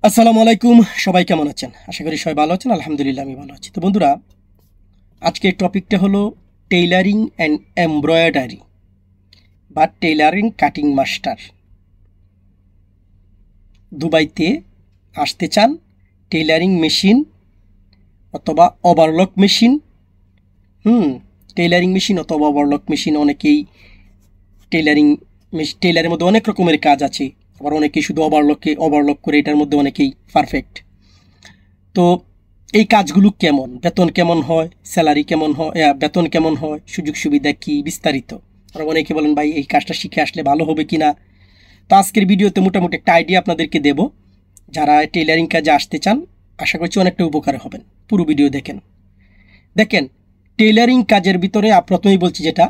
আসসালামু আলাইকুম। সবাই কেমন আছেন? আশা করি সবাই ভালো আছেন। আলহামদুলিল্লাহ আমি ভালো আছি। তো বন্ধুরা, আজকের টপিকটা হলো টেইলারিং অ্যান্ড এমব্রয়ডারি বা টেইলারিং কাটিং মাস্টার। দুবাইতে আসতে চান, টেইলারিং মেশিন অথবা ওভারলক মেশিন, টেইলারিং মেশিন অথবা ওভারলক মেশিন। অনেকেই টেইলারিং টেইলারের মধ্যে অনেক রকমের কাজ আছে, আবার অনেকেই শুধু ওভারলক করে এটার মধ্যে অনেকেই পারফেক্ট। তো এই কাজগুলো কেমন, বেতন কেমন হয়, স্যালারি কেমন হয়, বেতন কেমন হয়, সুযোগ সুবিধা কি, বিস্তারিত। আর অনেকে বলেন ভাই এই কাজটা শিখে আসলে ভালো হবে কি না। তো আজকের ভিডিওতে মোটামুটি একটা আইডিয়া আপনাদেরকে দেব। যারা টেইলারিং কাজে আসতে চান আশা করছি অনেকটা উপকার হবেন। পুরো ভিডিও দেখেন। টেইলারিং কাজের ভিতরে প্রথমেই বলছি যেটা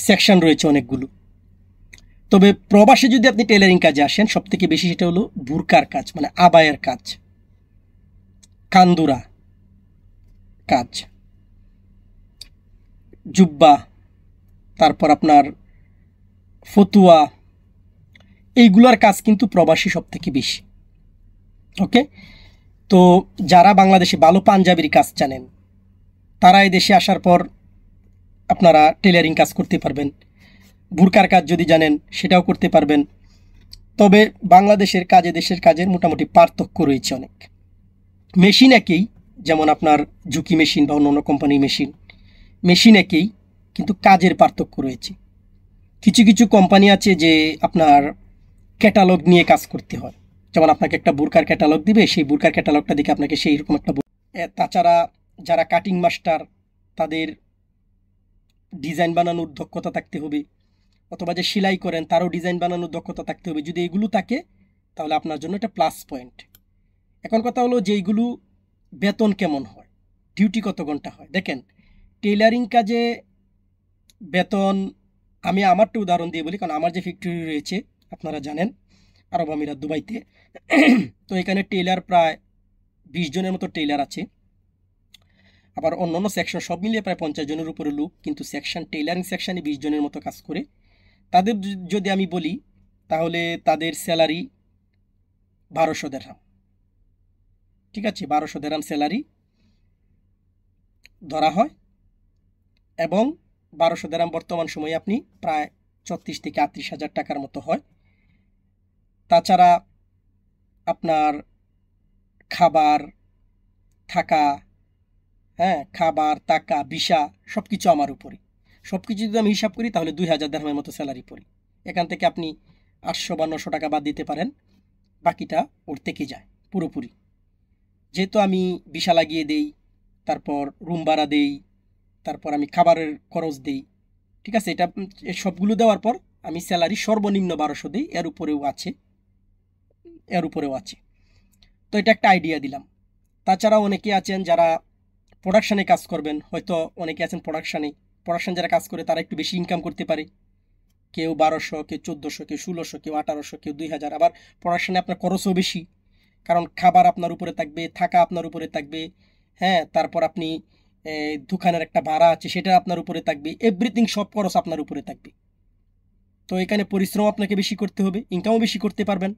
সেকশন রয়েছে অনেকগুলো। তবে প্রবাসে যদি আপনি টেইলারিং কাজে আসেন সবথেকে বেশি সেটা হলো বুরকার কাজ, মানে আবায়ের কাজ, কান্দুরা কাজ, জুব্বা, তারপর আপনার ফতুয়া, এইগুলোর কাজ কিন্তু প্রবাসী সব থেকে বেশি। ওকে, তো যারা বাংলাদেশে ভালো পাঞ্জাবির কাজ জানেন তারা এই দেশে আসার পর আপনারা টেলারিং কাজ করতে পারবেন। বুরকার কাজ যদি জানেন সেটাও করতে পারবেন। তবে বাংলাদেশের কাজে দেশের কাজের মোটামুটি পার্থক্য রয়েছে অনেক। মেশিন একই, যেমন আপনার ঝুঁকি মেশিন বা অন্য কোম্পানির মেশিন একই, কিন্তু কাজের পার্থক্য রয়েছে। কিছু কিছু কোম্পানি আছে যে আপনার ক্যাটালগ নিয়ে কাজ করতে হয়, যেমন আপনাকে একটা বুরকার ক্যাটালগ দিবে, সেই বুরকার ক্যাটালগটা দেখে আপনাকে সেই রকম একটা। তাছাড়া যারা কাটিং মাস্টার তাদের ডিজাইন বানানোর দক্ষতা থাকতে হবে, অথবা যে সেলাই করেন তারও ডিজাইন বানানোর দক্ষতা থাকতে হবে। যদি এগুলো থাকে তাহলে আপনার জন্য এটা প্লাস পয়েন্ট। এখন কথা হলো যে এইগুলো বেতন কেমন হয়, ডিউটি কত ঘন্টা হয়। দেখেন, টেইলারিং কাজে বেতন, আমি আমারটা উদাহরণ দিয়ে বলি, কারণ আমার যে ফ্যাক্টরি রয়েছে আপনারা জানেন আরব আমিরাত দুবাইতে। তো এখানে টেইলার প্রায় 20 জনের মতো টেইলার আছে। আবার অন্যান্য সেকশন সব মিলিয়ে প্রায় 50 জনের উপরে লোক, কিন্তু টেইলারিং সেকশনে 20 জনের মতো কাজ করে। তাদের যদি আমি বলি তাহলে তাদের স্যালারি 1200 দিরহাম। ঠিক আছে, 1200 দিরহাম স্যালারি ধরা হয়, এবং 1200 দিরহাম বর্তমান সময়ে আপনি প্রায় 34 থেকে 38,000 টাকার মতো হয়। তাছাড়া আপনার খাবার, থাকা, খাবার, টাকা, ভিসা সব কিছু আমার উপরে। সব কিছু যদি আমি হিসাব করি তাহলে 2000 দিরহামের মতো স্যালারি পড়ি। এখান থেকে আপনি 800 বা 900 টাকা বাদ দিতে পারেন, বাকিটা ওর থেকে যায় পুরোপুরি। যেহেতু আমি ভিসা লাগিয়ে দেই, তারপর রুম ভাড়া দেই, তারপর আমি খাবারের খরচ দেই, ঠিক আছে, এটা সবগুলো দেওয়ার পর আমি স্যালারি সর্বনিম্ন 1200 দিই। এর উপরেও আছে। তো এটা একটা আইডিয়া দিলাম। তাছাড়া অনেকে আছেন যারা প্রোডাকশানে কাজ করবেন, হয়তো অনেকে আছেন প্রোডাকশান যারা কাজ করে তারা একটু বেশি ইনকাম করতে পারে। কেউ 1200, কেউ 1400, কেউ 1600, কেউ 1800, কেউ 2000। আবার প্রোডাকশানে আপনার খরচও বেশি, কারণ খাবার আপনার উপরে থাকবে, থাকা আপনার উপরে থাকবে, তারপর আপনি দোকানের একটা ভাড়া আছে সেটা আপনার উপরে থাকবে, এভরিথিং সব খরচ আপনার উপরে থাকবে। তো এখানে পরিশ্রম আপনাকে বেশি করতে হবে, ইনকামও বেশি করতে পারবেন।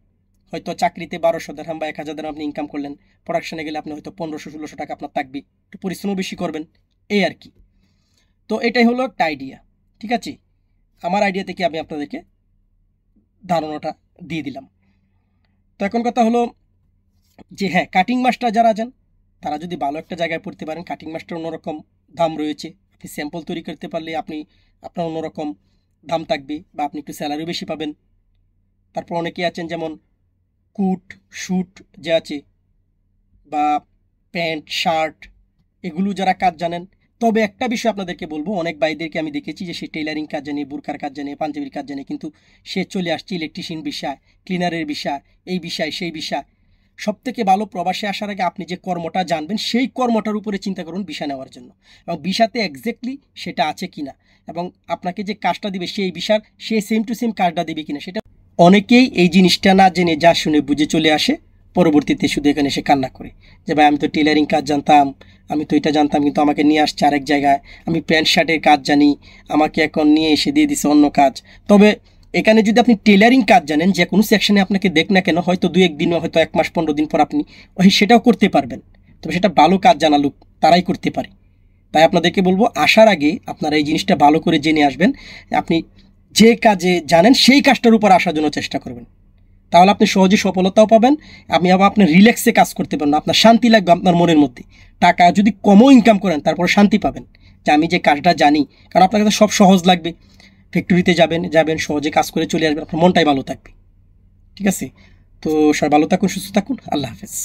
হয়তো চাকরিতে 1200 দিরহাম বা 1000 দিরহাম আপনি ইনকাম করলেন, প্রোডাকশনে গেলে আপনি হয়তো 1500-1600 টাকা আপনার থাকবে, একটু পরিশ্রমও বেশি করবেন, এই আর কি। তো এটাই হলো একটা আইডিয়া। ঠিক আছে, আমার আইডিয়া থেকে আমি আপনাদেরকে ধারণাটা দিয়ে দিলাম। তো এখন কথা হলো যে কাটিং মাস্টার যারা আছেন তারা যদি ভালো একটা জায়গায় পড়তে পারেন, কাটিং মাস্টার অন্যরকম দাম রয়েছে। আপনি স্যাম্পল তৈরি করতে পারলে আপনার অন্যরকম দাম থাকবে, বা আপনি একটু স্যালারি বেশি পাবেন। তারপর অনেকে আছেন যেমন কুট, শুট যে আছে, বা প্যান্ট, শার্ট, এগুলো যারা কাজ জানেন। তবে একটা বিষয় আপনাদেরকে বলবো, অনেক ভাইদেরকে আমি দেখেছি যে সে টেইলারিং কাজ জানে, বুরকার কাজ জানে, পাঞ্জাবির কাজ জানে, কিন্তু সে চলে আসছে ইলেকট্রিশিয়ান বিষয়, ক্লিনারের বিষয়, এই বিষয় সেই বিষয়। সব থেকে ভালো প্রবাসে আসার আগে আপনি যে কর্মটা জানবেন সেই কর্মটার উপরে চিন্তা করুন ভিসা নেওয়ার জন্য, এবং ভিসাতে এক্স্যাক্টলি সেটা আছে কিনা, এবং আপনাকে যে কাজটা দিবে সেই ভিসার সে সেম টু সেম কাজটা দিবে কিনা সেটা। অনেকেই এই জিনিসটা না জেনে যা শুনে বুঝে চলে আসে, পরবর্তীতে শুধু এখানে এসে কান্না করে যে ভাই আমি তো টেলারিং কাজ জানতাম, আমি তো এটা জানতাম, কিন্তু আমাকে নিয়ে আসছে আরেক জায়গায়, আমি প্যান্ট শার্টের কাজ জানি, আমাকে এখন নিয়ে এসে দিয়ে দিছে অন্য কাজ। তবে এখানে যদি আপনি টেলারিং কাজ জানেন, যে কোনো সেকশনে আপনাকে দেখ না কেন, হয়তো 2-1 দিন, হয়তো 1 মাস 15 দিন পর আপনি সেটাও করতে পারবেন। তবে সেটা ভালো কাজ জানা লোক তারাই করতে পারে। তাই আপনাদেরকে বলবো, আসার আগে আপনারা এই জিনিসটা ভালো করে জেনে আসবেন। আপনি যে কাজে জানেন সেই কাজটার উপর আসার জন্য চেষ্টা করবেন, তাহলে আপনি সহজে সফলতাও পাবেন। আপনি রিল্যাক্সে কাজ করতে পারবেন, আপনার শান্তি লাগবে আপনার মনের মধ্যে। টাকা যদি কমও ইনকাম করেন তারপর শান্তি পাবেন যে আমি যে কাজটা জানি, কারণ আপনার কাছে সব সহজ লাগবে। ফ্যাক্টরিতে যাবেন সহজে কাজ করে চলে আসবেন, আপনার মনটাই ভালো থাকবে। ঠিক আছে, তো সবাই ভালো থাকুন, সুস্থ থাকুন, আল্লাহ হাফেজ।